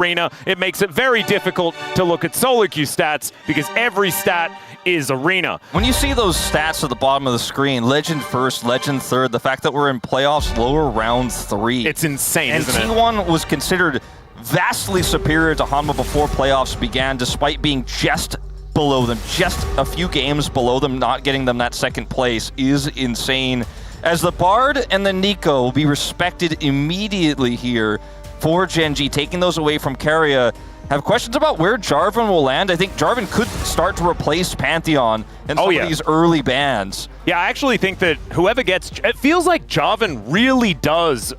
Arena, it makes it very difficult to look at solo queue stats because every stat is Arena. When you see those stats at the bottom of the screen, Legend first, Legend third, the fact that we're in playoffs lower round 3. It's insane, and isn't it? T1 was considered vastly superior to Hanwha before playoffs began, despite being just below them, just a few games below them, not getting them that second place is insane. As the Bard and the Nico will be respected immediately here for Gen.G, taking those away from Keria. Have questions about where Jarvan will land. I think Jarvan could start to replace Pantheon in some of these early bans. Yeah, I actually think that whoever gets... It feels like Jarvan really does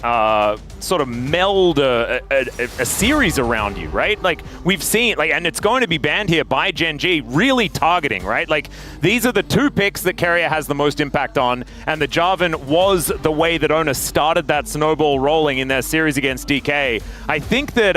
sort of meld a series around you, right? Like, we've seen... like, and it's going to be banned here by Gen.G, really targeting, right? Like, these are the 2 picks that Keria has the most impact on, and the Jarvan was the way that Ona started that snowball rolling in their series against DK. I think that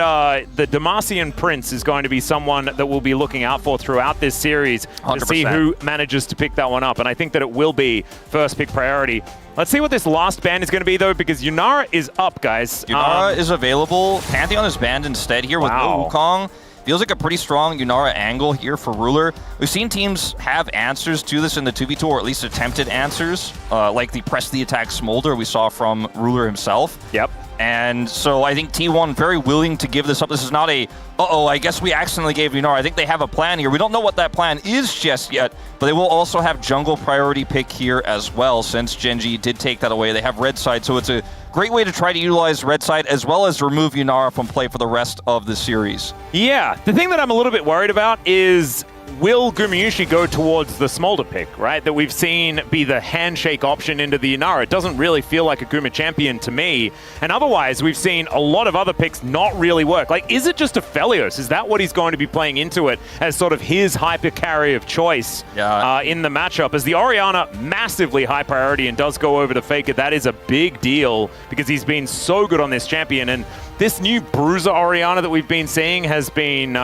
the Demacian Prince is going to be someone that we'll be looking out for throughout this series 100%. To see who manages to pick that one up, and I think that it will be first pick priority. Let's see what this last ban is going to be, though, because Yunara is up, guys. Yunara is available. Pantheon is banned instead here with no Wukong. Feels like a pretty strong Yunara angle here for Ruler. We've seen teams have answers to this in the 2v2, or at least attempted answers, like the press the attack smolder we saw from Ruler himself. Yep. And so I think T1 very willing to give this up. This is not a, I guess we accidentally gave Yunara. I think they have a plan here. We don't know what that plan is just yet, but they will also have jungle priority pick here as well, since Gen.G did take that away. They have red side, so it's a great way to try to utilize red side as well as remove Yunara from play for the rest of the series. Yeah, the thing that I'm a little bit worried about is, will Gumayusi go towards the Smolder pick, right? That we've seen be the handshake option into the Yunara. It doesn't really feel like a Guma champion to me. And otherwise, we've seen a lot of other picks not really work. Like, is it just a Felios? Is that what he's going to be playing into it as sort of his hyper carry of choice in the matchup? As the Orianna, massively high priority and does go over the Faker, that is a big deal because he's been so good on this champion. And this new Bruiser Orianna that we've been seeing has been...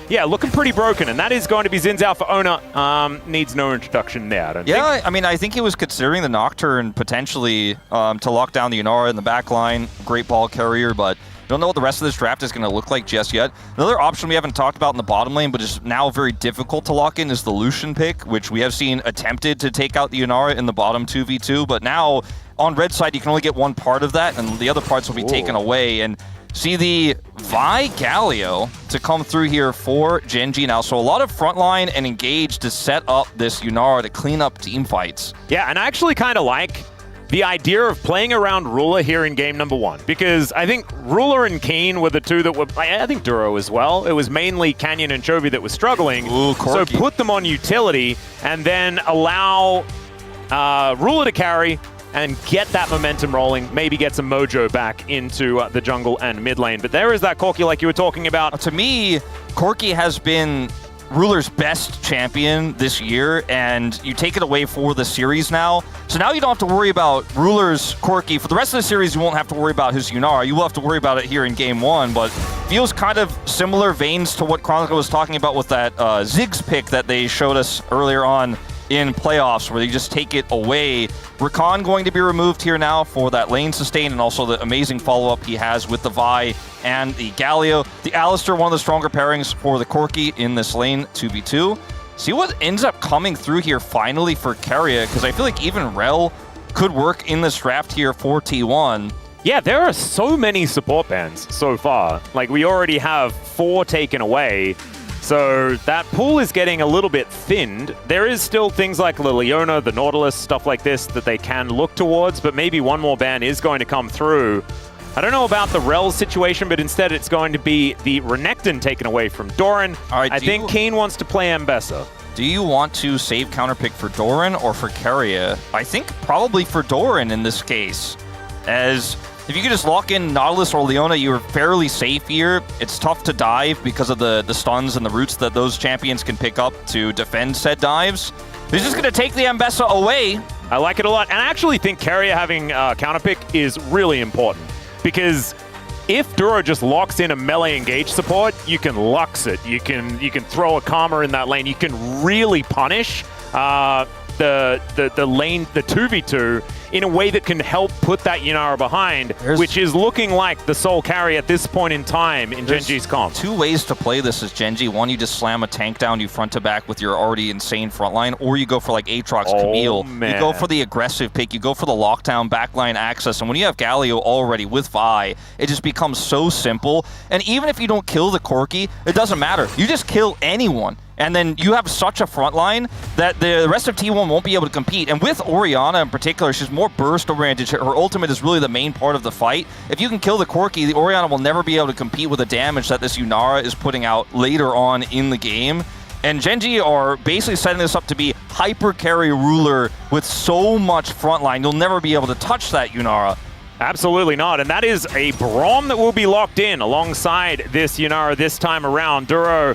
yeah, looking pretty broken, and that is going to be Xin Zhao for Ona. Needs no introduction there, I don't think. I mean, I think he was considering the Nocturne potentially to lock down the Yunara in the back line. Great ball carrier, but don't know what the rest of this draft is going to look like just yet. Another option we haven't talked about in the bottom lane, but is now very difficult to lock in, is the Lucian pick, which we have seen attempted to take out the Yunara in the bottom 2v2, but now on red side, you can only get one part of that, and the other parts will be taken away. And see the Vi Galio to come through here for Gen.G now. So a lot of frontline and engage to set up this Yunara to clean up team fights. Yeah, and I actually kind of like the idea of playing around Ruler here in game number 1, because I think Ruler and Keen were the 2 that were, I think Duro as well. It was mainly Canyon and Chovy that was struggling. So put them on utility and then allow Ruler to carry and get that momentum rolling, maybe get some mojo back into the jungle and mid lane. But there is that Corki like you were talking about. To me, Corki has been Ruler's best champion this year, and you take it away for the series now. So now you don't have to worry about Ruler's Corki. For the rest of the series, you won't have to worry about his Yunara. You will have to worry about it here in game 1, but feels kind of similar veins to what Chronica was talking about with that Ziggs pick that they showed us earlier on in playoffs, where they just take it away. Rakan going to be removed here now for that lane sustain, and also the amazing follow-up he has with the Vi and the Galio. The Alistair, one of the stronger pairings for the Corki in this lane, 2v2. See what ends up coming through here finally for Keria, because I feel like even Rel could work in this draft here for T1. Yeah, there are so many support bans so far. Like, we already have 4 taken away. So that pool is getting a little bit thinned. There is still things like Liliona, the Nautilus, stuff like this that they can look towards, but maybe one more ban is going to come through. I don't know about the Rel situation, but instead it's going to be the Renekton taken away from Doran. I think Keen wants to play Ambessa. Do you want to save counterpick for Doran or for Keria? I think probably for Doran in this case, as if you could just lock in Nautilus or Leona, you're fairly safe here. It's tough to dive because of the stuns and the roots that those champions can pick up to defend said dives. He's just going to take the Ambessa away. I like it a lot. And I actually think Keria having counterpick is really important, because if Duro just locks in a melee engage support, you can Lux it. You can throw a Karma in that lane. You can really punish. the lane, the 2v2, in a way that can help put that Yunara behind, which is looking like the sole carry at this point in time in Gen.G's comp. Two ways to play this as Gen.G. One, you just slam a tank down, you front to back with your already insane front line, or you go for like Aatrox, Camille. Man. You go for the aggressive pick, you go for the lockdown backline access, and when you have Galio already with Vi, it just becomes so simple. And even if you don't kill the Corki, it doesn't matter. You just kill anyone. And then you have such a front line that the rest of T1 won't be able to compete. And with Orianna in particular, she's more burst-oriented. Her ultimate is really the main part of the fight. If you can kill the Corki, the Orianna will never be able to compete with the damage that this Yunara is putting out later on in the game. And Gen.G are basically setting this up to be hyper carry ruler with so much front line. You'll never be able to touch that Yunara. Absolutely not, and that is a Braum that will be locked in alongside this Yunara this time around. Duro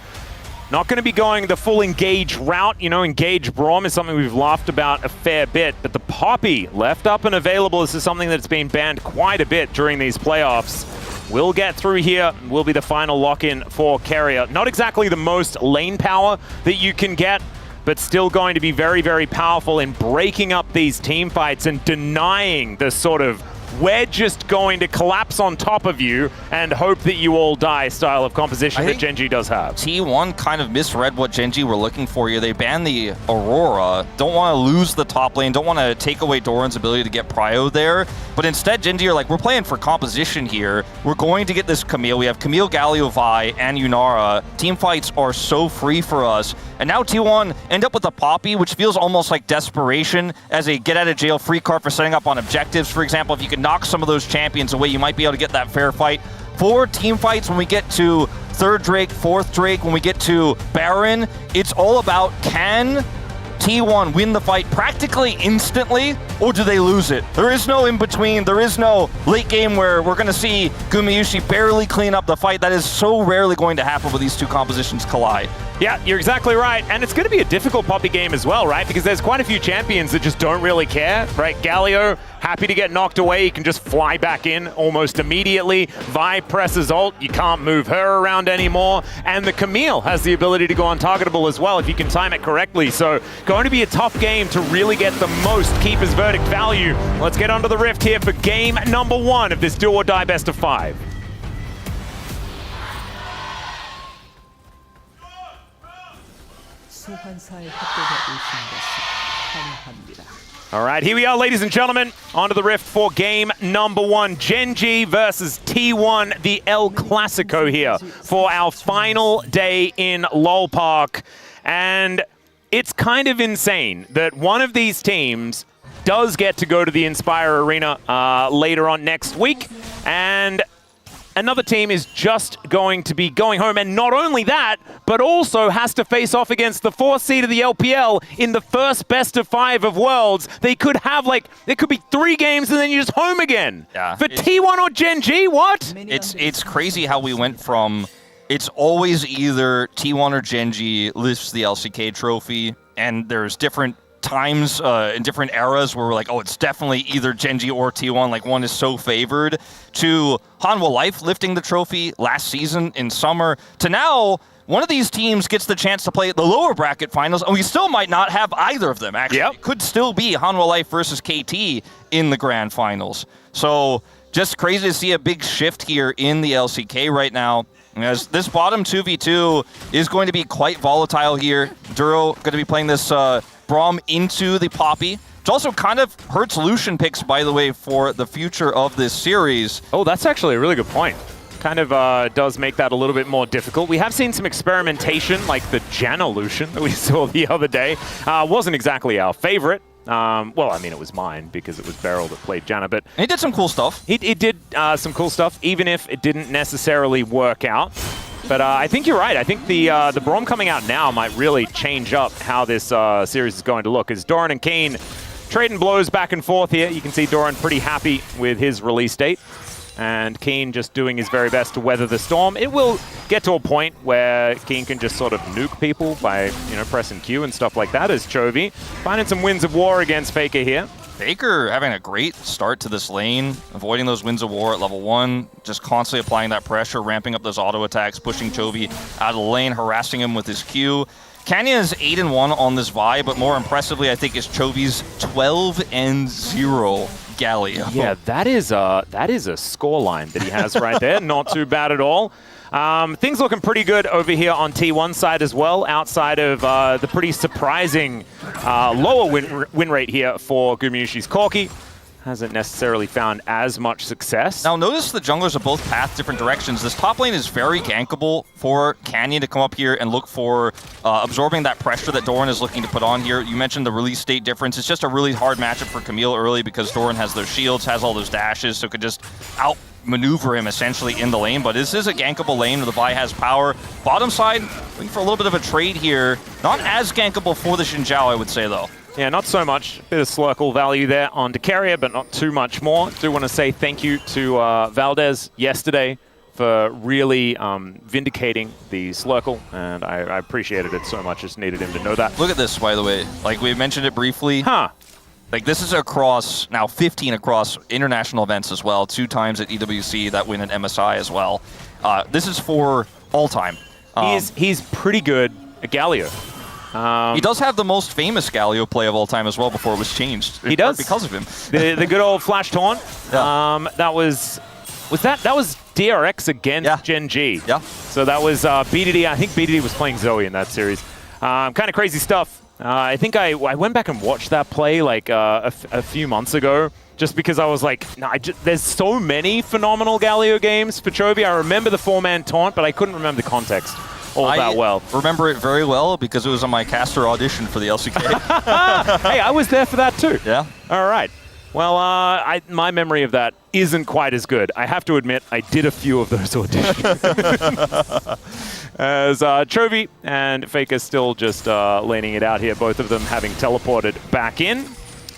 not going to be going the full engage route. You know, engage Braum is something we've laughed about a fair bit, but the Poppy left up and available. This is something that's been banned quite a bit during these playoffs. Will get through here, will be the final lock-in for Carrier. Not exactly the most lane power that you can get, but still going to be very, very powerful in breaking up these team fights and denying the sort of we're just going to collapse on top of you and hope that you all die style of composition that Gen.G does have. T1 kind of misread what Gen.G were looking for here. They banned the Aurora, don't want to lose the top lane, don't want to take away Doran's ability to get prio there, but instead Gen.G are like, we're playing for composition here. We're going to get this Camille. We have Camille, Galio, Vi, and Yunara. Team fights are so free for us. And now T1 end up with a Poppy, which feels almost like desperation as a get-out-of-jail-free card for setting up on objectives. For example, if you can knock some of those champions away, you might be able to get that fair fight. For team fights, when we get to 3rd Drake, 4th Drake, when we get to Baron, it's all about can T1 win the fight practically instantly, or do they lose it? There is no in-between. There is no late game where we're going to see Gumayusi barely clean up the fight. That is so rarely going to happen when these two compositions collide. Yeah, you're exactly right. And it's going to be a difficult Poppy game as well, right? Because there's quite a few champions that just don't really care, right? Galio, happy to get knocked away. He can just fly back in almost immediately. Vi presses ult. You can't move her around anymore. And the Camille has the ability to go untargetable as well if you can time it correctly. So going to be a tough game to really get the most Keeper's Verdict value. Let's get onto the Rift here for game number 1 of this do or die best of 5. All right, here we are, ladies and gentlemen, onto the Rift for game number 1. Gen.G versus T1, the El Clasico here for our final day in LoL Park. And it's kind of insane that one of these teams does get to go to the Inspire Arena later on next week, and another team is just going to be going home. And not only that, but also has to face off against the 4th seed of the LPL in the first best of 5 of Worlds. They could have, like, there could be 3 games and then you're just home again. Yeah, for T1 or Gen.G, what? It's crazy how we went from it's always either T1 or Gen.G lifts the LCK trophy, and there's different times in different eras where we're like, oh, it's definitely either Gen.G or T1, like one is so favored, to Hanwha Life lifting the trophy last season in summer, to now one of these teams gets the chance to play the lower bracket finals, and we still might not have either of them, actually. Yep. It could still be Hanwha Life versus KT in the grand finals. So just crazy to see a big shift here in the LCK right now, as this bottom 2v2 is going to be quite volatile here. Duro going to be playing this Braum into the Poppy, which also kind of hurts Lucian picks, by the way, for the future of this series. Oh, that's actually a really good point. Kind of does make that a little bit more difficult. We have seen some experimentation, like the Janna Lucian that we saw the other day. Wasn't exactly our favorite. Well, I mean, it was mine because it was Beryl that played Janna, but he did some cool stuff. He did some cool stuff, even if it didn't necessarily work out. But I think you're right. I think the Braum coming out now might really change up how this series is going to look. As Doran and Kane trading blows back and forth here. You can see Doran pretty happy with his release date, and Keen just doing his very best to weather the storm. It will get to a point where Keen can just sort of nuke people by, you know, pressing Q and stuff like that, as Chovy finding some Winds of War against Faker here. Faker having a great start to this lane, avoiding those Winds of War at level 1, just constantly applying that pressure, ramping up those auto attacks, pushing Chovy out of the lane, harassing him with his Q. Canyon is 8-1 on this Vi, but more impressively, I think, is Chovy's 12-0 Galio. Yeah, that is a scoreline that he has right there. Not too bad at all. Things looking pretty good over here on T1 side as well, outside of the pretty surprising lower win rate here for Gumyushi's Corki. Hasn't necessarily found as much success. Now notice the junglers are both path different directions. This top lane is very gankable for Canyon to come up here and look for absorbing that pressure that Doran is looking to put on here. You mentioned the release state difference. It's just a really hard matchup for Camille early because Doran has those shields, has all those dashes, so could just outmaneuver him essentially in the lane. But this is a gankable lane where the Vi has power. Bottom side, looking for a little bit of a trade here. Not as gankable for the Xin Zhao, I would say, though. Yeah, not so much. Bit of Slurkle value there on Decaria, but not too much more. Do want to say thank you to Valdez yesterday for really vindicating the Slurkle, and I appreciated it so much. Just needed him to know that. Look at this, by the way. Like, we mentioned it briefly. Like, this is across, now 15 across international events as well. 2 times at EWC, that win at MSI as well. This is for all time. He's pretty good at Galio. He does have the most famous Galio play of all time as well before it was changed. He does. Because of him. the good old Flash Taunt. Yeah. That was DRX against Gen.G. Yeah. So that was BDD. I think BDD was playing Zoe in that series. Kind of crazy stuff. I think I went back and watched that play like a few months ago, just because I was like, there's so many phenomenal Galio games for Chovy. I remember the 4-man taunt, but I couldn't remember the context all that well. I remember it very well because it was on my caster audition for the LCK. Hey, I was there for that too. Yeah. All right. Well, my memory of that isn't quite as good. I have to admit, I did a few of those auditions. As Chovy and Faker still just laning it out here, both of them having teleported back in.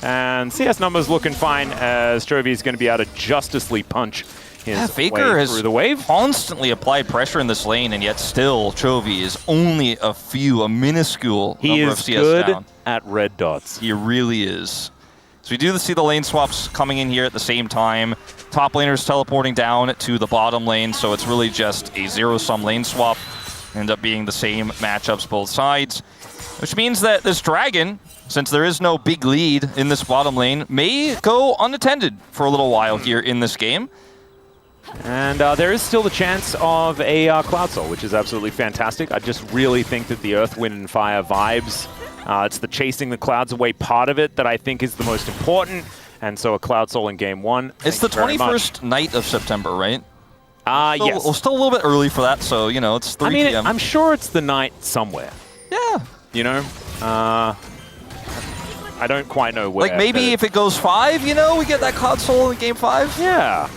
And CS numbers looking fine as Chovy is going to be able to justicely punch his Faker way through the wave. Constantly applied pressure in this lane, and yet still Chovy is only a minuscule number of CS down. He is good at red dots. He really is. So we do see the lane swaps coming in here at the same time. Top laners teleporting down to the bottom lane, so it's really just a zero-sum lane swap. End up being the same matchups both sides, which means that this Dragon, since there is no big lead in this bottom lane, may go unattended for a little while here in this game. And there is still the chance of a Cloud Soul, which is absolutely fantastic. I just really think that the Earth, Wind, and Fire vibes, it's the chasing the clouds away part of it that I think is the most important. And so a Cloud Soul in Game 1. It's the 21st night of September, right? Yes. Well, still a little bit early for that, so, you know, it's 3 p.m. I'm sure it's the night somewhere. Yeah. You know? I don't quite know where. Like, maybe if it goes 5, you know, we get that Cloud Soul in Game 5? Yeah.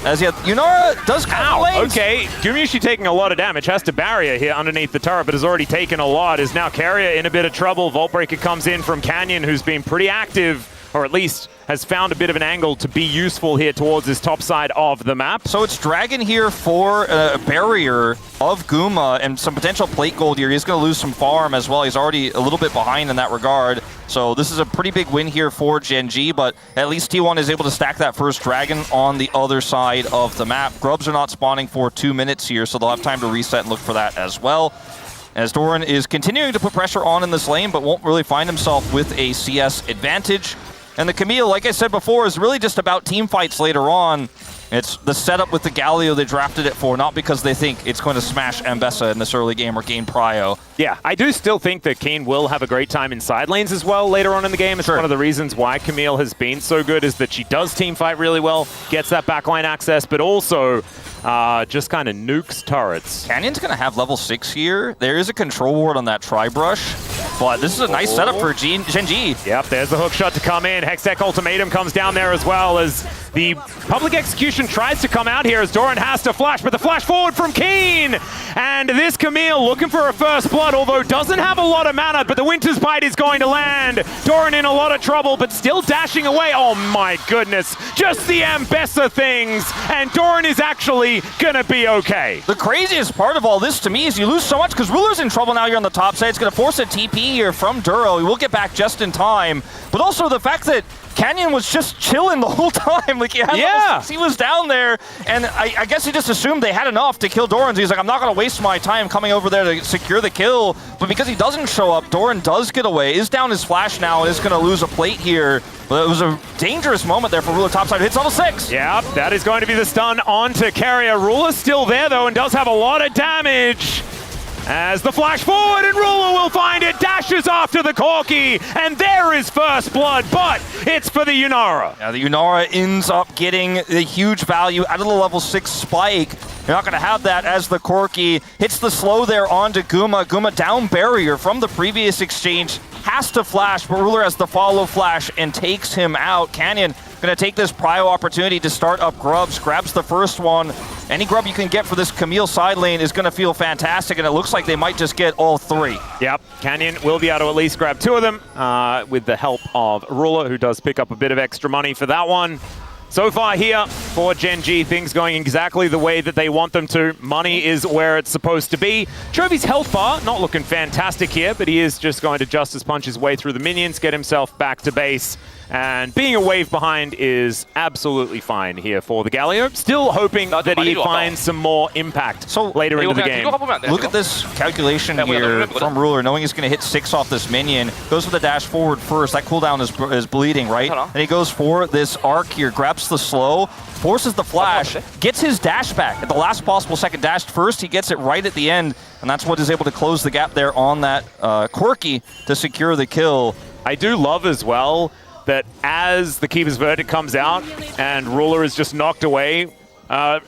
As yet, Yunara does cover lanes. Okay, Gumyushi taking a lot of damage. Has to barrier here underneath the turret, but has already taken a lot. Is now Carrier in a bit of trouble. Vault Breaker comes in from Canyon, who's been pretty active, or at least has found a bit of an angle to be useful here towards this top side of the map. So it's Dragon here for a barrier of Guma and some potential plate gold here. He's going to lose some farm as well. He's already a little bit behind in that regard. So this is a pretty big win here for Gen.G, but at least T1 is able to stack that first Dragon on the other side of the map. Grubs are not spawning for 2 minutes here, so they'll have time to reset and look for that as well. As Doran is continuing to put pressure on in this lane, but won't really find himself with a CS advantage. And the Camille, like I said before, is really just about team fights later on. It's the setup with the Galio they drafted it for, not because they think it's going to smash Ambessa in this early game or gain prio. Yeah, I do still think that Keen will have a great time in side lanes as well later on in the game. It's one of the reasons why Camille has been so good is that she does team fight really well, gets that backline access, but also just kind of nukes turrets. Canyon's going to have level 6 here. There is a control ward on that Tri-Brush, but this is a nice setup for Gen.G. Yep, there's the hook shot to come in. Hextech Ultimatum comes down there as well as the public execution tries to come out here as Doran has to flash, but the flash forward from Keen! And this Camille looking for a first blood, although doesn't have a lot of mana, but the Winter's Bite is going to land. Doran in a lot of trouble, but still dashing away. Oh my goodness, just the Ambessa things, and Doran is actually gonna be okay. The craziest part of all this to me is you lose so much because Ruler's in trouble now here on the top side. It's gonna force a TP here from Duro. He will get back just in time, but also the fact that Canyon was just chilling the whole time. Like, he was down there, and I guess he just assumed they had enough to kill Doran. So he's like, I'm not going to waste my time coming over there to secure the kill. But because he doesn't show up, Doran does get away, is down his flash now, and is going to lose a plate here. But it was a dangerous moment there for Ruler topside. Hits level 6. Yeah, that is going to be the stun onto Carrier. Ruler's still there, though, and does have a lot of damage. As the flash forward, and Ruler will find it, dashes after the Corki, and there is first blood, but it's for the Yunara. Yeah, the Yunara ends up getting the huge value out of the level 6 spike. You're not going to have that as the Corki hits the slow there onto Guma. Guma down barrier from the previous exchange, has to flash, but Ruler has the follow flash and takes him out. Canyon going to take this prio opportunity to start up grubs, grabs the first one. Any grub you can get for this Camille side lane is going to feel fantastic, and it looks like they might just get all 3. Yep, Canyon will be able to at least grab 2 of them with the help of Ruler, who does pick up a bit of extra money for that one. So far here for Gen.G, things going exactly the way that they want them to. Money is where it's supposed to be. Chovy's health bar not looking fantastic here, but he is just going to Justice Punch his way through the minions, get himself back to base. And being a wave behind is absolutely fine here for the Galio. Still hoping that he finds some more impact later into the game. Look at this calculation here from Ruler, knowing he's going to hit 6 off this minion. Goes for the dash forward first. That cooldown is bleeding, right? And he goes for this arc here, grabs the slow, forces the flash, gets his dash back at the last possible second. Dashed first, he gets it right at the end, and that's what is able to close the gap there on that Corki to secure the kill. I do love as well that as the Keeper's Verdict comes out and Ruler is just knocked away, Brom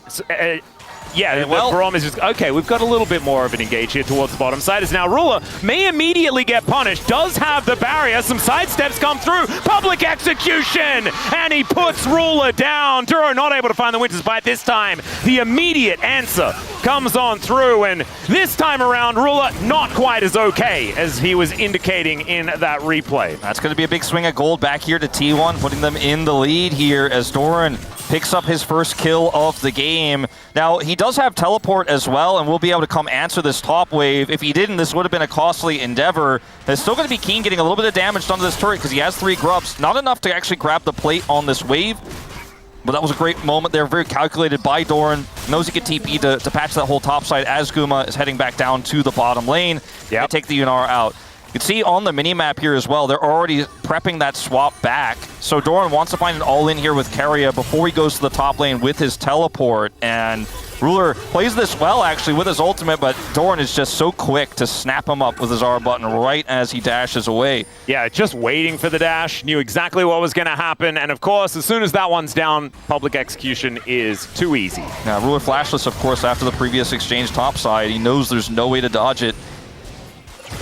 is just, okay, we've got a little bit more of an engage here towards the bottom side, as now Ruler may immediately get punished, does have the barrier, some sidesteps come through, public execution, and he puts Ruler down. Duro not able to find the Winter's Bite this time. The immediate answer comes on through, and this time around, Ruler not quite as okay as he was indicating in that replay. That's going to be a big swing of gold back here to T1, putting them in the lead here as Doran picks up his first kill of the game. Now, he does have teleport as well, and will be able to come answer this top wave. If he didn't, this would have been a costly endeavor. It's still going to be Keen getting a little bit of damage done to this turret because he has 3 grubs. Not enough to actually grab the plate on this wave, but that was a great moment there. Very calculated by Doran. Knows he can TP to patch that whole top side as Guma is heading back down to the bottom lane. Yep. Take the Yunara out. You can see on the minimap here as well, they're already prepping that swap back. So Doran wants to find an all-in here with Keria before he goes to the top lane with his teleport. And Ruler plays this well, actually, with his ultimate, but Doran is just so quick to snap him up with his R button right as he dashes away. Yeah, just waiting for the dash, knew exactly what was going to happen. And of course, as soon as that one's down, public execution is too easy. Now, Ruler flashless, of course, after the previous exchange topside. He knows there's no way to dodge it.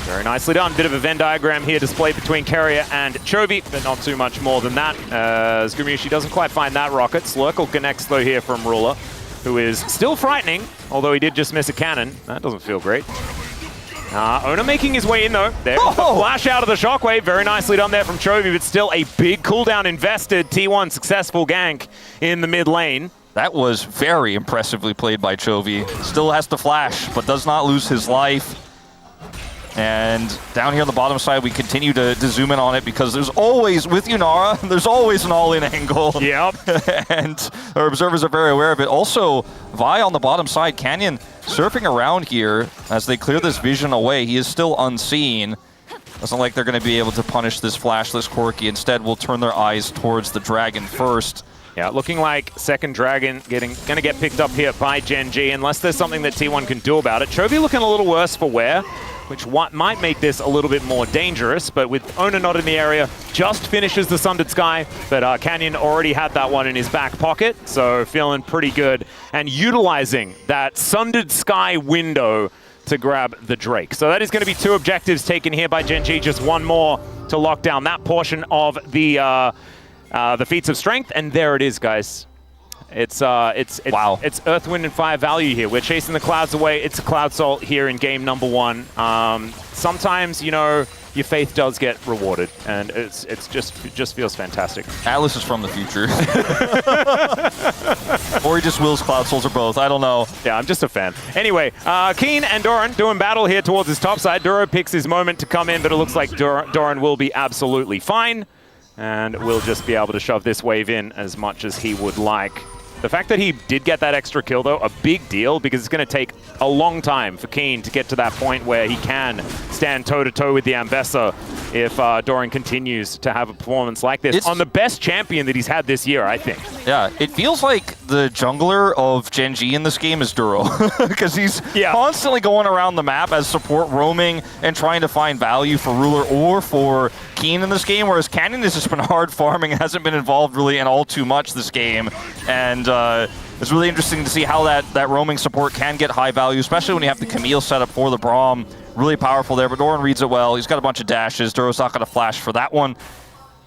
Very nicely done. Bit of a Venn diagram here displayed between Carrier and Chovy, but not too much more than that. As Gumushi doesn't quite find that rocket. Slurkle connects though here from Ruler, who is still frightening, although he did just miss a cannon. That doesn't feel great. Ona making his way in though. There, the flash out of the shockwave. Very nicely done there from Chovy, but still a big cooldown invested. T1 successful gank in the mid lane. That was very impressively played by Chovy. Still has to flash, but does not lose his life. And down here on the bottom side, we continue to zoom in on it because there's always, with Yunara, there's always an all-in angle. Yep. And our observers are very aware of it. Also, Vi on the bottom side, Canyon surfing around here as they clear this vision away. He is still unseen. Doesn't like they're going to be able to punish this flashless Corki. Instead, will turn their eyes towards the dragon first. Yeah, looking like second dragon going to get picked up here by Gen.G unless there's something that T1 can do about it. Chovy looking a little worse for wear, which might make this a little bit more dangerous, but with Ona not in the area, just finishes the Sundered Sky, but Canyon already had that one in his back pocket, so feeling pretty good, and utilizing that Sundered Sky window to grab the Drake. So that is going to be 2 objectives taken here by Gen.G, just 1 more to lock down that portion of the feats of strength, and there it is, guys. It's wow. It's Earth, Wind, and Fire value here. We're chasing the clouds away. It's a Cloud Salt here in game number 1. Sometimes, you know, your faith does get rewarded, and it just feels fantastic. Atlas is from the future. Or he just wills Cloud Souls, or both. I don't know. Yeah, I'm just a fan. Anyway, Keen and Doran doing battle here towards his top side. Duro picks his moment to come in, but it looks like Doran will be absolutely fine. and will just be able to shove this wave in as much as he would like. The fact that he did get that extra kill, though, a big deal, because it's going to take a long time for Keen to get to that point where he can stand toe-to-toe with the Ambessa if Doran continues to have a performance like this on the best champion that he's had this year, I think. Yeah, it feels like the jungler of Gen.G in this game is Duro, because he's constantly going around the map as support, roaming and trying to find value for Ruler or for Keen in this game, whereas Canyon has just been hard farming, hasn't been involved really in all too much this game, and it's really interesting to see how that roaming support can get high value, especially when you have the Camille set up for the Braum. Really powerful there, but Doran reads it well. He's got a bunch of dashes. Duro's not going to flash for that one.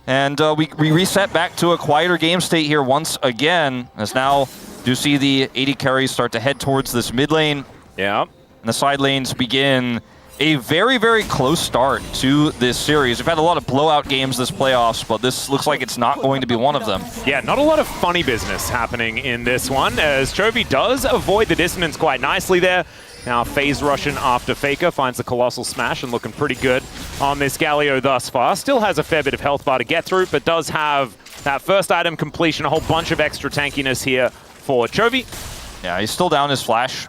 And we reset back to a quieter game state here once again, as now do see the AD carries start to head towards this mid lane. Yeah. And the side lanes begin a very, very close start to this series. We've had a lot of blowout games this playoffs, but this looks like it's not going to be one of them. Yeah, not a lot of funny business happening in this one, as Chovy does avoid the dissonance quite nicely there. Now phase rushing after Faker, finds the Colossal Smash and looking pretty good on this Galio thus far. Still has a fair bit of health bar to get through, but does have that first item completion, a whole bunch of extra tankiness here for Chovy. Yeah, he's still down his flash,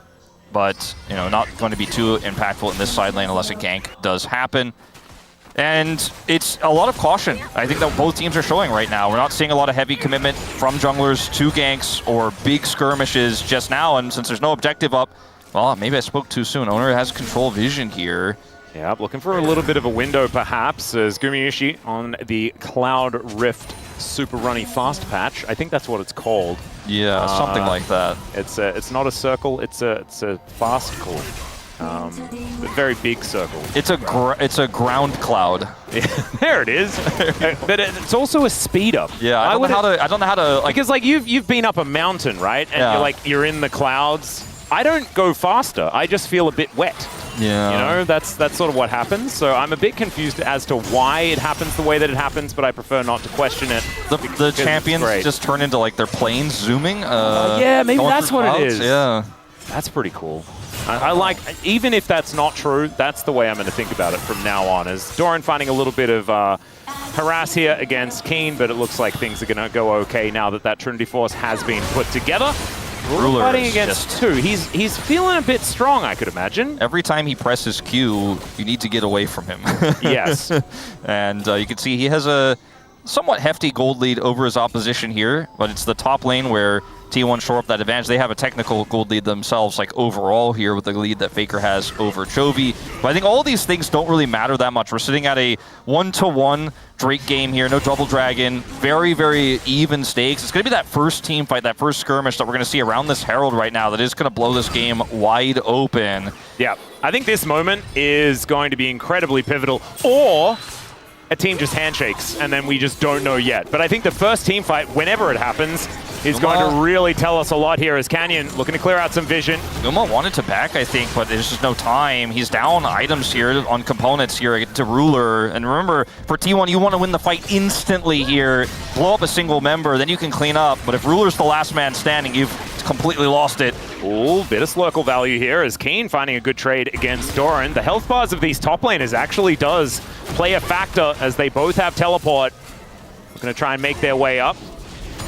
but you know, not going to be too impactful in this side lane unless a gank does happen. And it's a lot of caution, I think, that both teams are showing right now. We're not seeing a lot of heavy commitment from junglers to ganks or big skirmishes just now, and since there's no objective up, well, maybe I spoke too soon. Owner has control vision here. Yeah, looking for a little bit of a window, perhaps, as Gumayusi on the Cloud Rift super runny fast patch. I think that's what it's called. Yeah, something like that. It's not a circle. It's a fast call. A very big circle. It's a ground cloud. Yeah, there it is. But it's also a speed up. Yeah, I don't know how to like, because like you've been up a mountain, right? And you're in the clouds. I don't go faster. I just feel a bit wet. Yeah. You know, that's sort of what happens. So I'm a bit confused as to why it happens the way that it happens, but I prefer not to question it. The champions just turn into like their planes zooming. Yeah, maybe that's what it is. Yeah. That's pretty cool. I like, even if that's not true, that's the way I'm going to think about it from now on, as Doran finding a little bit of harass here against Keen, but it looks like things are going to go okay now that Trinity Force has been put together. Ruler fighting against two. He's feeling a bit strong, I could imagine. Every time he presses Q, you need to get away from him. Yes. And you can see he has a somewhat hefty gold lead over his opposition here, but it's the top lane where T1 shore up that advantage. They have a technical gold lead themselves, like overall here with the lead that Faker has over Chovy. But I think all these things don't really matter that much. We're sitting at a 1-to-1 Drake game here, no double dragon, very, very even stakes. It's going to be that first team fight, that first skirmish that we're going to see around this Herald right now that is going to blow this game wide open. Yeah, I think this moment is going to be incredibly pivotal, or a team just handshakes and then we just don't know yet. But I think the first team fight, whenever it happens, is going to really tell us a lot here, as Canyon looking to clear out some vision. Numa wanted to back, I think, but there's just no time. He's down items here on components here to Ruler. And remember, for T1, you want to win the fight instantly here. Blow up a single member, then you can clean up. But if Ruler's the last man standing, you've completely lost it. Ooh, bit of Slurkle value here, as Keen finding a good trade against Doran. The health bars of these top laners actually does play a factor, as they both have teleport. We're going to try and make their way up.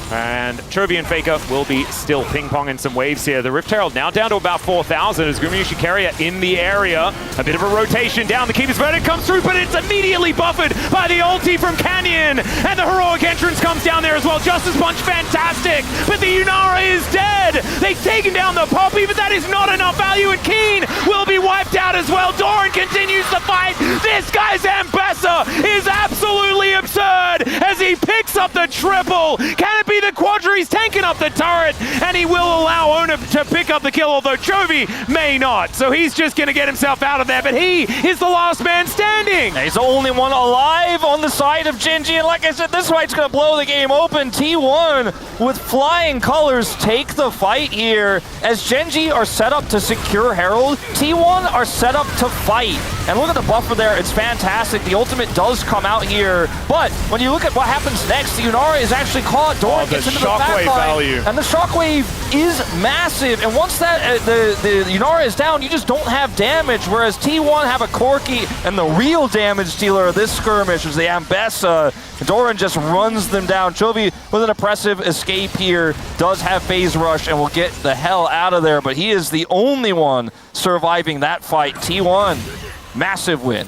And Chovy and Faker will be still ping-ponging some waves here. The Rift Herald now down to about 4,000 as Gumayusi Carrier in the area. A bit of a rotation down. The Keeper's Verdict comes through, but it's immediately buffered by the ulti from Canyon. And the heroic entrance comes down there as well. Justice Punch, fantastic. But the Yunara is dead. They've taken down the Poppy, but that is not enough value. And Keen will be wiped out as well. Doran continues to fight. This guy's Ambessa is absolutely absurd as he picks up the triple. Can it be the Quadra? He's tanking up the turret, and he will allow Owner to pick up the kill, although Chovy may not. So he's just going to get himself out of there, but he is the last man standing. He's the only one alive on the side of Gen.G, and like I said, this fight's going to blow the game open. T1 with flying colors take the fight here, as Gen.G are set up to secure Herald. T1 are set up to fight. And look at the buffer there. It's fantastic. The ultimate does come out here. But when you look at what happens next, the Yunara is actually caught. Doran gets into the backline. Value. And the shockwave is massive. And once that the Yunara is down, you just don't have damage. Whereas T1 have a Corki, and the real damage dealer of this skirmish is the Ambessa. Doran just runs them down. Chovy with an impressive escape here, does have phase rush and will get the hell out of there, but he is the only one surviving that fight. T1, massive win.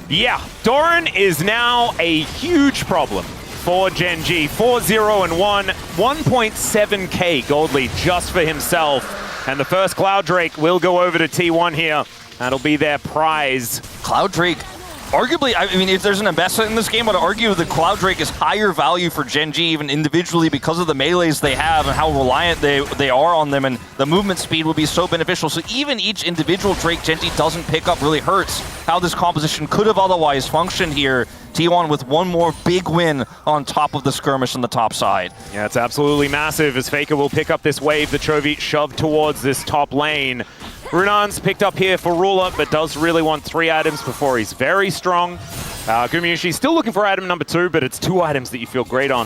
Yeah, Doran is now a huge problem for Gen.G. 4-0-1, 1.7k gold lead just for himself. And the first Cloud Drake will go over to T1 here. That'll be their prize. Cloud Drake, arguably, I mean, if there's an Ambessa in this game, I'd argue the Cloud Drake is higher value for Gen.G even individually because of the melees they have and how reliant they are on them, and the movement speed would be so beneficial. So even each individual Drake Gen.G doesn't pick up really hurts how this composition could have otherwise functioned here. T1 with one more big win on top of the skirmish on the top side. Yeah, it's absolutely massive as Faker will pick up this wave. The Chovy shoved towards this top lane. Runan's picked up here for Ruler, but does really want 3 items before he's very strong. Gumayushi still looking for item number 2, but it's 2 items that you feel great on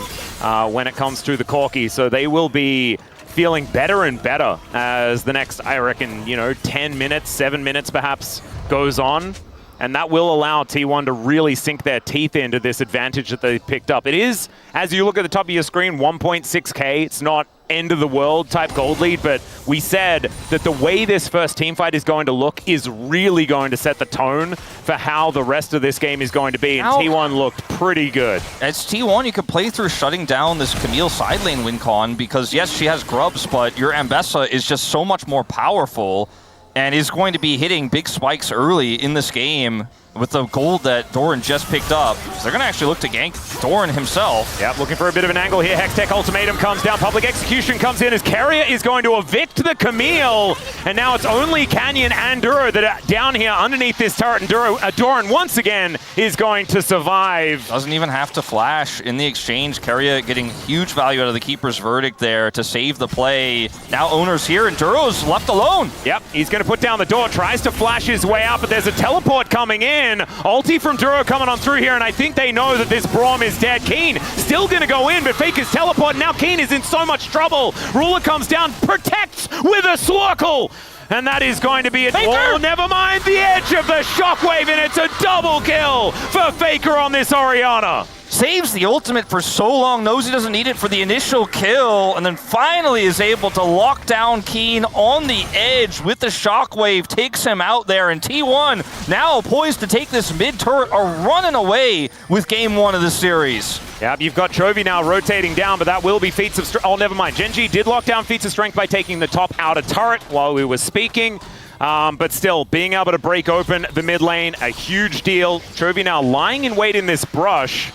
when it comes to the Corki. So they will be feeling better and better as the next, I reckon, 10 minutes, 7 minutes perhaps goes on. And that will allow T1 to really sink their teeth into this advantage that they picked up. It is, as you look at the top of your screen, 1.6k. It's not end of the world type gold lead, but we said that the way this first team fight is going to look is really going to set the tone for how the rest of this game is going to be, and T1 looked pretty good. As T1, you could play through shutting down this Camille side lane win con because yes, she has grubs, but your Ambessa is just so much more powerful and is going to be hitting big spikes early in this game with the gold that Doran just picked up. So they're going to actually look to gank Doran himself. Yep, looking for a bit of an angle here. Hextech Ultimatum comes down. Public Execution comes in as Carrier is going to evict the Camille. And now it's only Canyon and Duro that are down here underneath this turret. And Doran once again is going to survive. Doesn't even have to flash in the exchange. Carrier getting huge value out of the Keeper's Verdict there to save the play. Now Owner's here and Duro's left alone. Yep, he's going to put down the door. Tries to flash his way out, but there's a teleport coming in. Ulti from Duro coming on through here, and I think they know that this Braum is dead. Keen still gonna go in, but Faker's teleport. Now Keen is in so much trouble. Ruler comes down, protects with a Swirkle. And that is going to be it. Oh, never mind the edge of the Shockwave, and it's a double kill for Faker on this Orianna. Saves the ultimate for so long, knows he doesn't need it for the initial kill, and then finally is able to lock down Keen on the edge with the Shockwave, takes him out there, and T1 now poised to take this mid-turret, are running away with game 1 of the series. Yep, you've got Chovy now rotating down, but that will be feats of strength. Oh, never mind. Gen.G did lock down feats of strength by taking the top outer turret while we were speaking. But still, being able to break open the mid lane, a huge deal. Chovy now lying in wait in this brush.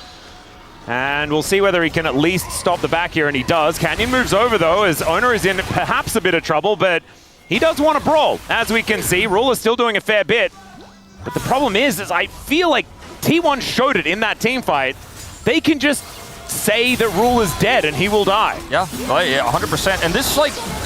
And we'll see whether he can at least stop the back here, and he does. Canyon moves over, though, as Owner is in perhaps a bit of trouble, but he does want to brawl, as we can see. Ruler's still doing a fair bit. But the problem is I feel like T1 showed it in that team fight. They can just say that Ruler's dead and he will die. Yeah, 100%. And this,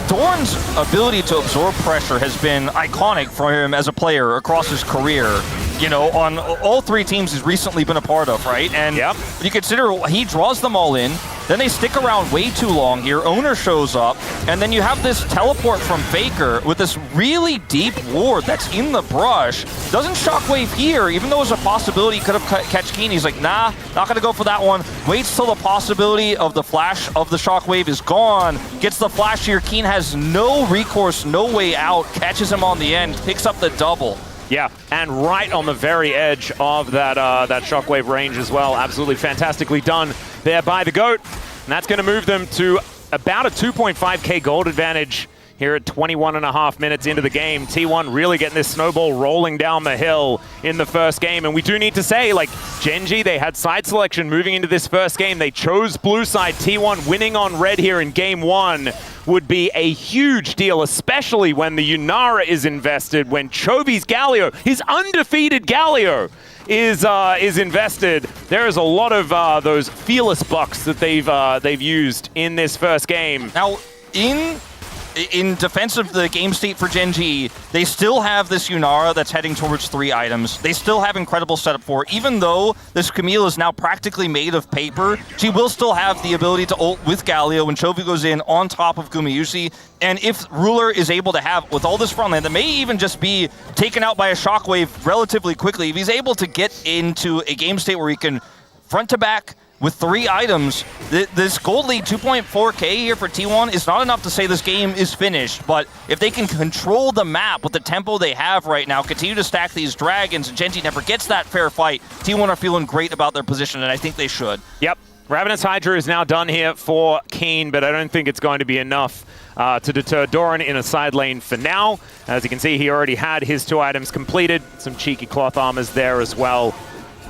Doran's ability to absorb pressure has been iconic for him as a player across his career. On all 3 teams he's recently been a part of, right? And you consider he draws them all in, then they stick around way too long here, Owner shows up, and then you have this teleport from Faker with this really deep ward that's in the brush. Doesn't Shockwave here, even though there's a possibility he could have catch Keen, he's like, nah, not gonna go for that one. Waits till the possibility of the flash of the Shockwave is gone, gets the flash here, Keen has no recourse, no way out, catches him on the end, picks up the double. Yeah, and right on the very edge of that Shockwave range as well. Absolutely fantastically done there by the GOAT. And that's going to move them to about a 2.5k gold advantage here at 21.5 minutes into the game. T1 really getting this snowball rolling down the hill in the first game. And we do need to say, Gen.G, they had side selection moving into this first game. They chose blue side. T1 winning on red here in game 1 would be a huge deal, especially when the Yunara is invested, when Chovy's Galio, his undefeated Galio, is invested. There is a lot of those fearless bucks that they've used in this first game. Now, in in defense of the game state for Gen.G, they still have this Yunara that's heading towards 3 items. They still have incredible setup for it. Even though this Camille is now practically made of paper, she will still have the ability to ult with Galio when Chovy goes in on top of Gumayusi. And if Ruler is able to have, with all this front line, that may even just be taken out by a shockwave relatively quickly, if he's able to get into a game state where he can front to back with 3 items, this gold lead 2.4k here for T1 is not enough to say this game is finished, but if they can control the map with the tempo they have right now, continue to stack these dragons, and Gen.G never gets that fair fight, T1 are feeling great about their position, and I think they should. Yep. Ravenous Hydra is now done here for Keen, but I don't think it's going to be enough to deter Doran in a side lane for now. As you can see, he already had his 2 items completed. Some cheeky cloth armors there as well.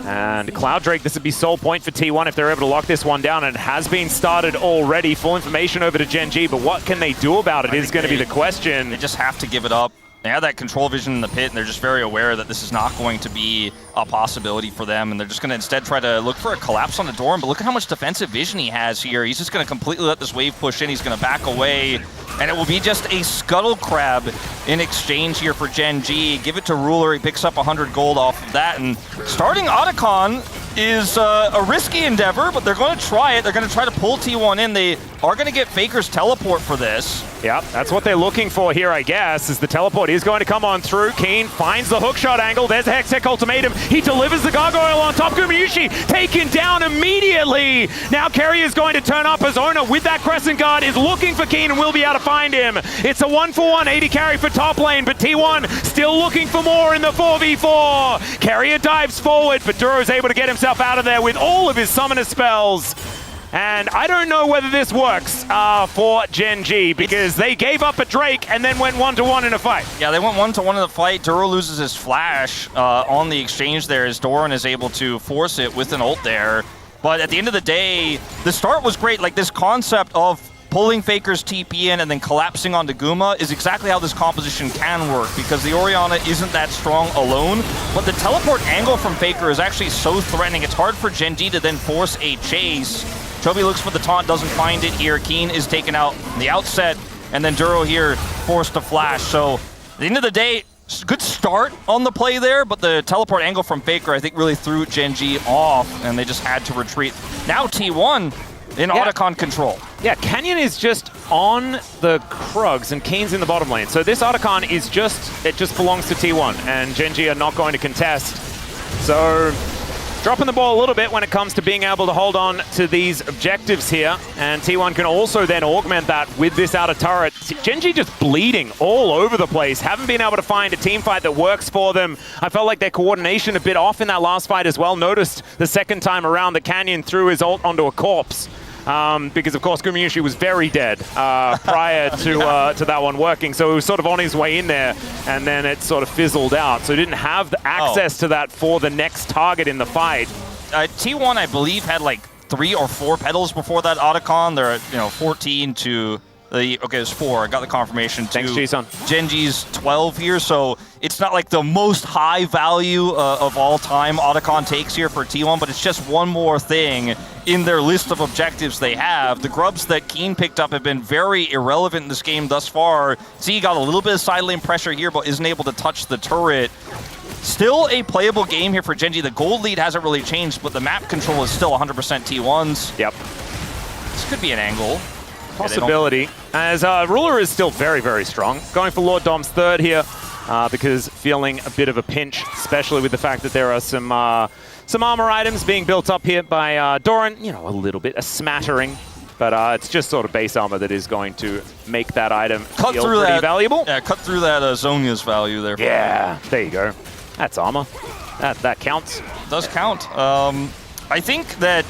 And Cloud Drake, this would be sole point for T1 if they're able to lock this one down, and it has been started already. Full information over to Gen.G, but what can they do about it is going to be the question. They just have to give it up. They have that control vision in the pit, and they're just very aware that this is not going to be a possibility for them, and they're just going to instead try to look for a collapse on the Doran, but look at how much defensive vision he has here. He's just going to completely let this wave push in. He's going to back away, and it will be just a scuttle crab in exchange here for Gen.G. Give it to Ruler. He picks up 100 gold off of that, and starting Otacon is a risky endeavor, but they're going to try it. They're going to try to pull T1 in. They are going to get Faker's teleport for this. Yep, that's what they're looking for here, I guess, is the teleport is going to come on through. Keen finds the hookshot angle. There's a Hextech ultimatum. He delivers the gargoyle on top. Gumayusi taken down immediately. Now Kerry is going to turn up. As Owner with that Crescent Guard is looking for Keen and will be able to find him. It's a 1-for-1 80 carry for top lane, but T1 still looking for more in the 4v4. Carrier dives forward, but Duro is able to get himself out of there with all of his summoner spells. And I don't know whether this works for Gen.G, because they gave up a Drake and then went 1-to-1 in a fight. Yeah, they went 1-to-1 in the fight. Duro loses his flash on the exchange there as Doran is able to force it with an ult there. But at the end of the day, the start was great. Like, this concept of pulling Faker's TP in and then collapsing onto Guma is exactly how this composition can work, because the Orianna isn't that strong alone, but the teleport angle from Faker is actually so threatening. It's hard for Gen.G to then force a chase. Chovy looks for the taunt, doesn't find it here. Keen is taken out in the outset, and then Duro here forced to flash. So at the end of the day, good start on the play there, but the teleport angle from Faker, I think, really threw Gen.G off, and they just had to retreat. Now T1 in Otacon control. Yeah, Canyon is just on the Krugs, and Keen's in the bottom lane. So this Otacon is it just belongs to T1, and Gen.G are not going to contest. So dropping the ball a little bit when it comes to being able to hold on to these objectives here. And T1 can also then augment that with this outer turret. Gen.G just bleeding all over the place. Haven't been able to find a team fight that works for them. I felt like their coordination a bit off in that last fight as well. Noticed the second time around that Canyon threw his ult onto a corpse. Because, of course, Gumayusi was very dead prior to that one working. So he was sort of on his way in there, and then it sort of fizzled out. So he didn't have the access to that for the next target in the fight. T1, I believe, had like 3 or 4 petals before that Otacon. They're at 14 to okay, it's 4. I got the confirmation. Thanks, G-Son. Gen.G's 12 here, so it's not like the most high value of all time Otacon takes here for T1, but it's just one more thing in their list of objectives they have. The grubs that Keen picked up have been very irrelevant in this game thus far. Z got a little bit of side lane pressure here, but isn't able to touch the turret. Still a playable game here for Gen.G. The gold lead hasn't really changed, but the map control is still 100% T1's. Yep. This could be an angle. Possibility, as Ruler is still very, very strong. Going for Lord Dom's third here, because feeling a bit of a pinch, especially with the fact that there are some armor items being built up here by Doran. A little bit, a smattering, but it's just sort of base armor that is going to make that item feel pretty valuable. Yeah, cut through that Zhonya's value there. Yeah, there you go. That's armor. That counts. It does count. I think that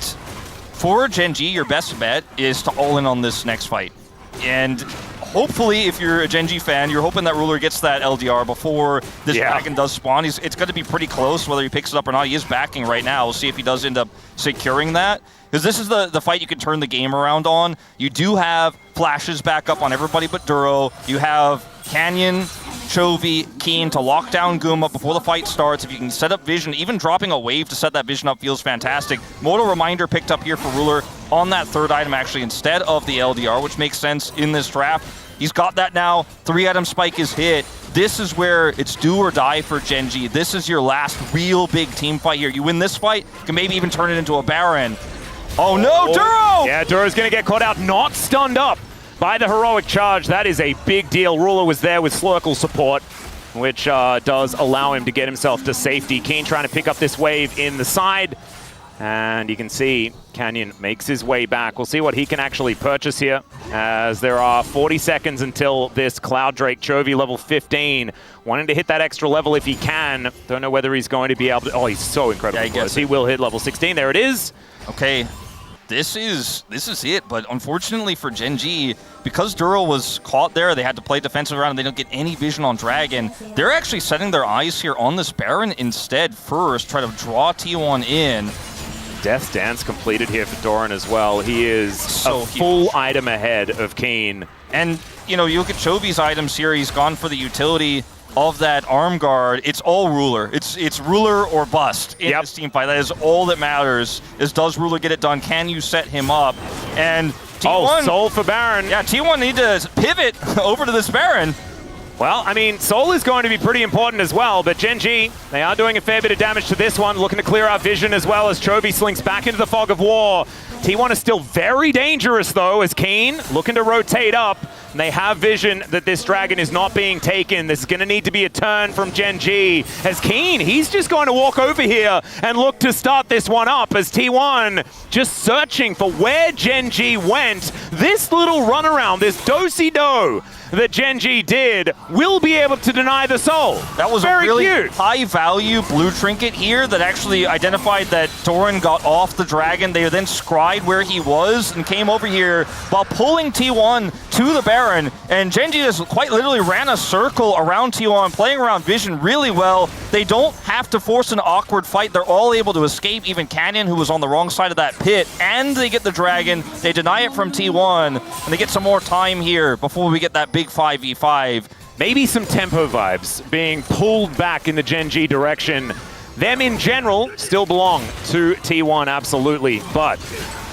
for Gen.G, your best bet is to all in on this next fight. And hopefully, if you're a Gen.G fan, you're hoping that Ruler gets that LDR before this dragon does spawn. It's going to be pretty close, whether he picks it up or not. He is backing right now. We'll see if he does end up securing that. Because this is the fight you can turn the game around on. You do have flashes back up on everybody but Duro. You have Canyon, Chovy, Keen to lock down Guma before the fight starts. If you can set up vision, even dropping a wave to set that vision up feels fantastic. Mortal Reminder picked up here for Ruler on that third item actually instead of the LDR, which makes sense in this draft. He's got that now. 3-item spike is hit. This is where it's do or die for Gen.G. This is your last real big team fight here. You win this fight, you can maybe even turn it into a Baron. Oh no, Duro! Yeah, Duro's going to get caught out, not stunned up by the heroic charge. That is a big deal. Ruler was there with Slurkle support, which does allow him to get himself to safety. Keen trying to pick up this wave in the side. And you can see Canyon makes his way back. We'll see what he can actually purchase here, as there are 40 seconds until this Cloud Drake. Chovy level 15, wanting to hit that extra level if he can. Don't know whether he's going to be able to. Oh, he's so incredible. Yeah, He will hit level 16. There it is. Okay, this is it, but unfortunately for Gen.G, because Duro was caught there, they had to play defensive around and they don't get any vision on Dragon. They're actually setting their eyes here on this Baron instead first, try to draw T1 in. Death Dance completed here for Doran as well. He is so a full item ahead of Keen. And, you know, you look at Chovy's items here, he's gone for the utility of that arm guard. It's all Ruler. It's Ruler or bust in this team fight. That is all that matters, is does Ruler get it done? Can you set him up? And T1... Soul for Baron. Yeah, T1 need to pivot over to this Baron. Well, I mean, Soul is going to be pretty important as well, but Gen.G, they are doing a fair bit of damage to this one, looking to clear out vision as well as Chovy slinks back into the fog of war. T1 is still very dangerous, though, as Keen looking to rotate up. And they have vision that this Dragon is not being taken. This is going to need to be a turn from Gen.G. As Keen, he's just going to walk over here and look to start this one up as T1 just searching for where Gen.G went. This little runaround, this do-si-do that Gen.G did, will be able to deny the soul. That was very a really cute. High-value blue trinket here that actually identified that Doran got off the Dragon. They then scried where he was and came over here while pulling T1 to the Baron. And Gen.G just quite literally ran a circle around T1, playing around vision really well. They don't have to force an awkward fight. They're all able to escape, even Canyon, who was on the wrong side of that pit. And they get the Dragon. They deny it from T1. And they get some more time here before we get that big 5v5. Maybe some tempo vibes being pulled back in the Gen.G direction. Them in general still belong to T1, absolutely, but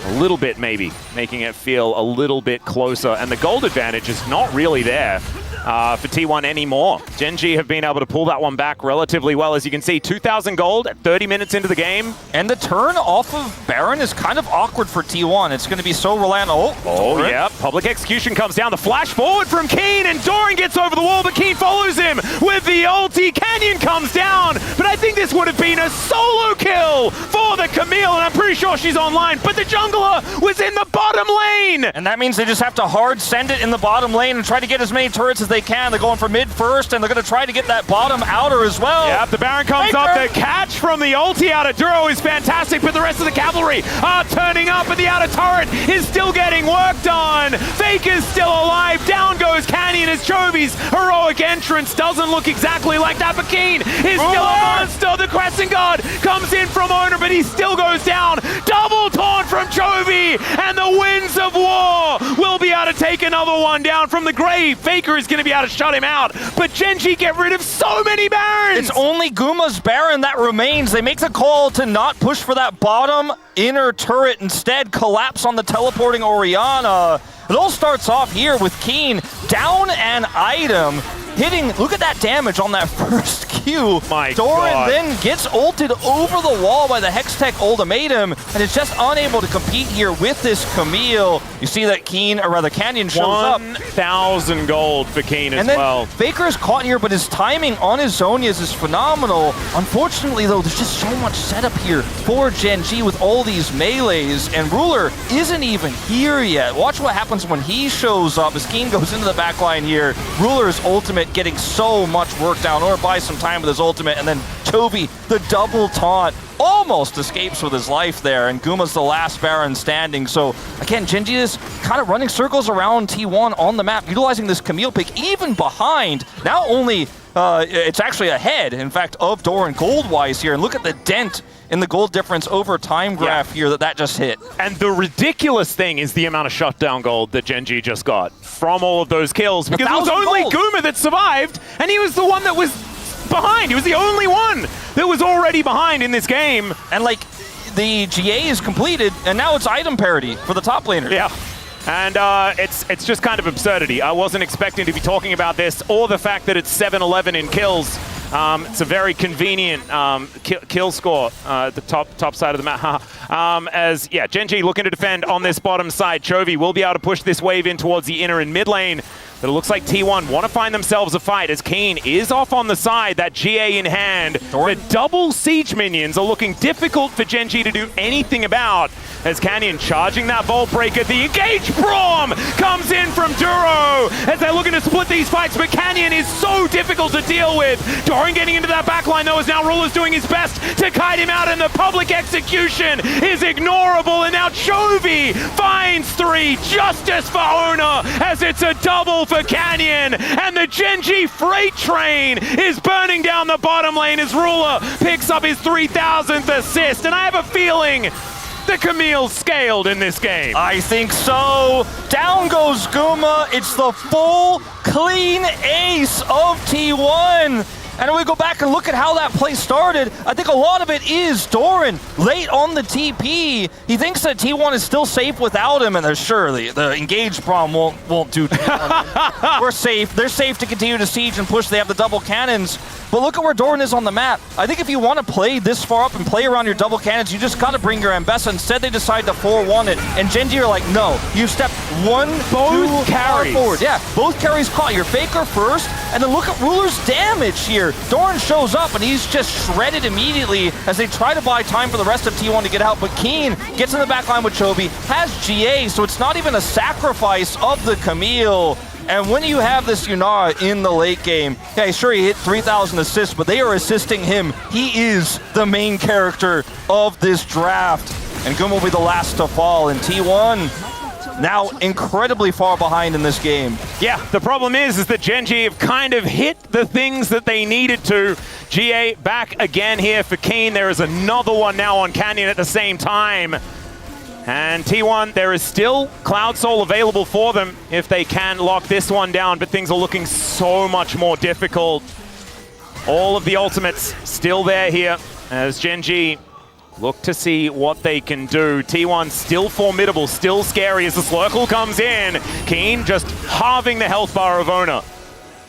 a little bit maybe making it feel a little bit closer. And the gold advantage is not really there for T1 anymore. Gen.G have been able to pull that one back relatively well. As you can see, 2,000 gold at 30 minutes into the game. And the turn off of Baron is kind of awkward for T1. It's going to be so reliant. Oh yeah, public execution comes down. The flash forward from Keen, and Doran gets over the wall, but Keen follows him with the ulti. Canyon comes down, but I think this would have been a solo kill for the Camille, and I'm pretty sure she's online, but the jungler was in the bottom lane. And that means they just have to hard send it in the bottom lane and try to get as many turrets as they can. They're going for mid first, and they're going to try to get that bottom outer as well. Yeah, the Baron comes up. The catch from the ulti out of Duro is fantastic, but the rest of the cavalry are turning up, and the outer turret is still getting worked on. Faker's still alive. Down goes Canyon as Chovy's heroic entrance doesn't look exactly like that, but Keen is still a monster. The Crescent Guard comes in from Owner, but he still goes down. Double taunt from Chovy, and the Winds of War will be able to take another one down from the grave. Faker is going to be able to shut him out, but Gen.G get rid of so many Barons. It's only Guma's Baron that remains. They make the call to not push for that bottom inner turret, instead collapse on the teleporting Orianna. It all starts off here with Keen down an item, hitting, look at that damage on that first Q. My Doran God. then gets ulted over the wall by the Hextech ultimatum, and is just unable to compete here with this Camille. You see that Keen, or rather Canyon, shows up. 1,000 gold for Keen as well. Faker is caught here, but his timing on his Zhonya's is phenomenal. Unfortunately, though, there's just so much setup here for Gen.G with all these melees, and Ruler isn't even here yet. Watch what happens when he shows up as Keen goes into the backline here. Ruler's ultimate getting so much work down, or buys some time with his ultimate, and then Chovy, the double taunt, almost escapes with his life there, and Guma's the last Baron standing. So again, Gen.G is kind of running circles around T1 on the map, utilizing this Camille pick, even behind. Now only, it's actually ahead, in fact, of Doran gold-wise here, and look at the dent in the gold difference over time graph here that just hit. And the ridiculous thing is the amount of shutdown gold that Gen.G just got from all of those kills, because it was only Guma that survived, and he was the one that was behind. He was the only one that was already behind in this game. And like, the GA is completed, and now it's item parity for the top laner. Yeah. And it's just kind of absurdity. I wasn't expecting to be talking about this, or the fact that it's 7-11 in kills. It's a very convenient kill score at the top side of the map. As, yeah, Gen.G looking to defend on this bottom side. Chovy will be able to push this wave in towards the inner and mid lane. But it looks like T1 want to find themselves a fight as Keen is off on the side, that GA in hand. The double siege minions are looking difficult for Gen.G to do anything about. As Canyon charging that Vault Breaker, the engaged Braum comes in from Duro as they're looking to split these fights, but Canyon is so difficult to deal with. Doran getting into that backline though, as now Ruler's doing his best to kite him out, and the public execution is ignorable, and now Chovy finds 3. Justice for Owner as it's a double for Canyon, and the Gen.G freight train is burning down the bottom lane as Ruler picks up his 3,000th assist, and I have a feeling the Camille's scaled in this game. I think so. Down goes Guma. It's the full clean ace of T1. And when we go back and look at how that play started, I think a lot of it is Doran late on the TP. He thinks that T1 is still safe without him, and they're sure the engaged Braum won't do T1. We're safe. They're safe to continue to siege and push. They have the double cannons. But look at where Doran is on the map. I think if you want to play this far up and play around your double cannons, you just got to bring your Ambessa. Instead, they decide to 4-1 it. And Gen.G are like, no, you stepped both carries forward. Yeah, both carries caught. Your Faker first, and then look at Ruler's damage here. Doran shows up, and he's just shredded immediately as they try to buy time for the rest of T1 to get out. But Keen gets in the back line with Chovy, has GA, so it's not even a sacrifice of the Camille. And when you have this Yunara in the late game, yeah, sure, he hit 3,000 assists, but they are assisting him. He is the main character of this draft. And Gum will be the last to fall, and T1 now incredibly far behind in this game. Yeah, the problem is that Gen.G have kind of hit the things that they needed to. GA back again here for Keen. There is another one now on Canyon at the same time. And T1, there is still Cloud Soul available for them if they can lock this one down, but things are looking so much more difficult. All of the ultimates still there here as Gen.G look to see what they can do. T1 still formidable, still scary as the Slurkle comes in. Keen just halving the health bar of Owner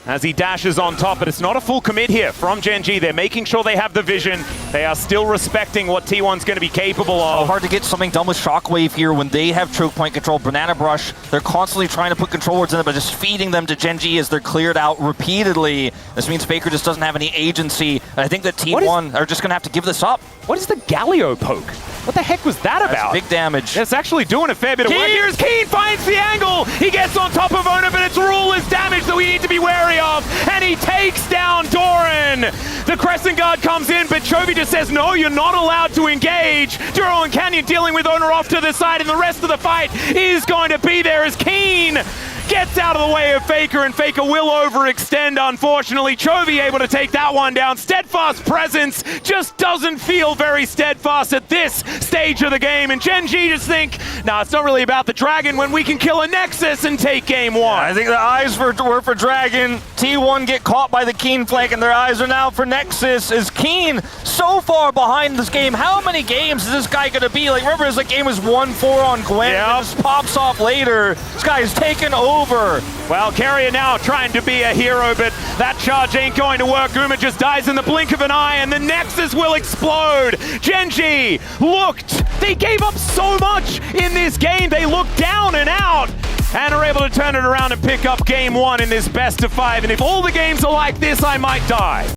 as he dashes on top, but it's not a full commit here from Gen.G. They're making sure they have the vision. They are still respecting what T1's going to be capable of. So hard to get something done with Shockwave here when they have choke point control. Banana Brush, they're constantly trying to put control words in it, but just feeding them to Gen.G as they're cleared out repeatedly. This means Faker just doesn't have any agency, and I think that T1 are just going to have to give this up. What is the Galio poke? What the heck was that about? Big damage. It's actually doing a fair bit of work. Here's Keen, finds the angle. He gets on top of Owner, but it's Ruler's damage that we need to be wary of. And he takes down Doran. The Crescent Guard comes in, but Chovy just says, no, you're not allowed to engage. Duro and Canyon dealing with Owner off to the side, and the rest of the fight is going to be there as Keen gets out of the way of Faker, and Faker will overextend, unfortunately. Chovy able to take that one down. Steadfast presence just doesn't feel very steadfast at this stage of the game, and Gen.G just think, nah, it's not really about the Dragon when we can kill a Nexus and take game one. Yeah, I think the eyes were for Dragon. T1 get caught by the Keen flank, and their eyes are now for Nexus. Is Keen so far behind this game? How many games is this guy going to be? Like, remember, his game was 1-4 on Gwen, and just pops off later. This guy is taken over. Well, Carrier now trying to be a hero, but that charge ain't going to work. Guma just dies in the blink of an eye, and the Nexus will explode. Gen.G looked. They gave up so much in this game. They looked down and out and are able to turn it around and pick up game one in this best of 5. And if all the games are like this, I might die.